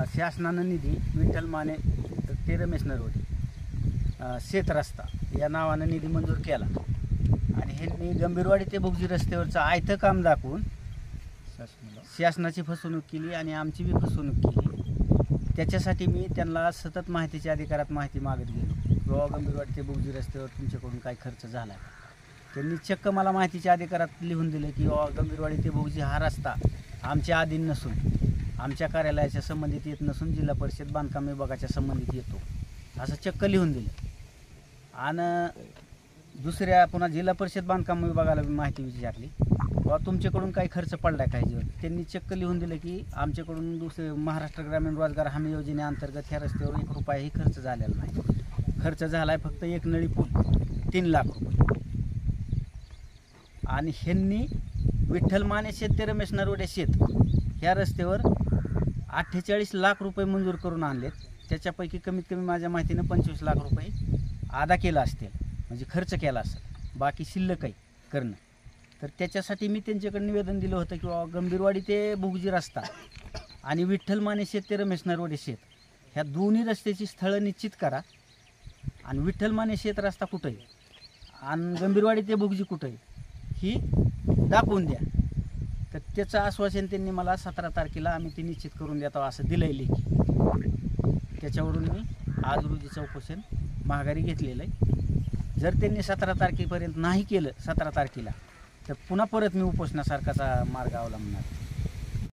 शासनानं निधी विठ्ठल माने ते रमेश नरवडे शेत रस्ता या नावानं निधी मंजूर केला आणि ह्यांनी गंभीरवाडी ते भुगजी रस्त्यावरचं आयतं काम दाखवून शासनाची फसवणूक केली आणि आमची बी फसवणूक केली। त्याच्यासाठी मी त्यांना सतत माहितीच्या अधिकारात माहिती मागत गेलो किंवा गंभीरवाडी ते भुगजी रस्त्यावर तुमच्याकडून काय खर्च झाला आहे। त्यांनी चक्क मला माहितीच्या अधिकारात लिहून दिलं की गंभीरवाडी ते भुगजी हा रस्ता आमच्या अधीन नसून आमच्या कार्यालयाच्या संबंधित येत नसून जिल्हा परिषद बांधकाम विभागाच्या संबंधित येतो असं चक्क लिहून दिलं। आणि दुसऱ्या पुन्हा जिल्हा परिषद बांधकाम विभागाला माहिती विचारली किंवा तुमच्याकडून काही खर्च पडला आहे काही त्यांनी चक्क लिहून दिलं की आमच्याकडून दुसरे महाराष्ट्र ग्रामीण रोजगार हमी योजनेअंतर्गत ह्या रस्त्यावर 1 रुपयाही खर्च झालेला नाही। खर्च झाला आहे फक्त एक नळी पूल 3 लाख रुपये। आणि ह्यांनी विठ्ठल माने शेत ते रमेश नरवडे शेत ह्या रस्त्यावर 48 लाख रुपये मंजूर करून आणलेत। त्याच्यापैकी कमीत कमी माझ्या माहितीनं 25 लाख रुपये अदा केला असतील म्हणजे खर्च केला असेल, बाकी शिल्लक आहे करणं। तर त्याच्यासाठी मी त्यांच्याकडे निवेदन दिलं होतं की गंभीरवाडी ते भुगजी रस्ता आणि विठ्ठल माने शेत ते रमेश नरवडे शेत ह्या दोन्ही रस्त्याची स्थळं निश्चित करा आणि विठ्ठल माने शेत रस्ता कुठं आहे आणि गंभीरवाडी ते भुगजी कुठं आहे ही दाखवून द्या। तर त्याचं आश्वासन त्यांनी मला 17 तारखेला आम्ही ते निश्चित करून देतो असं दिलं आहे लेखी। त्याच्यावरून मी आज रोजीचं उपोषण माघारी घेतलेलं आहे। जर त्यांनी 17 तारखेपर्यंत नाही केलं 17 तारखेला तर पुन्हा परत मी उपोषणासारखाचा मार्ग अवलंबणार।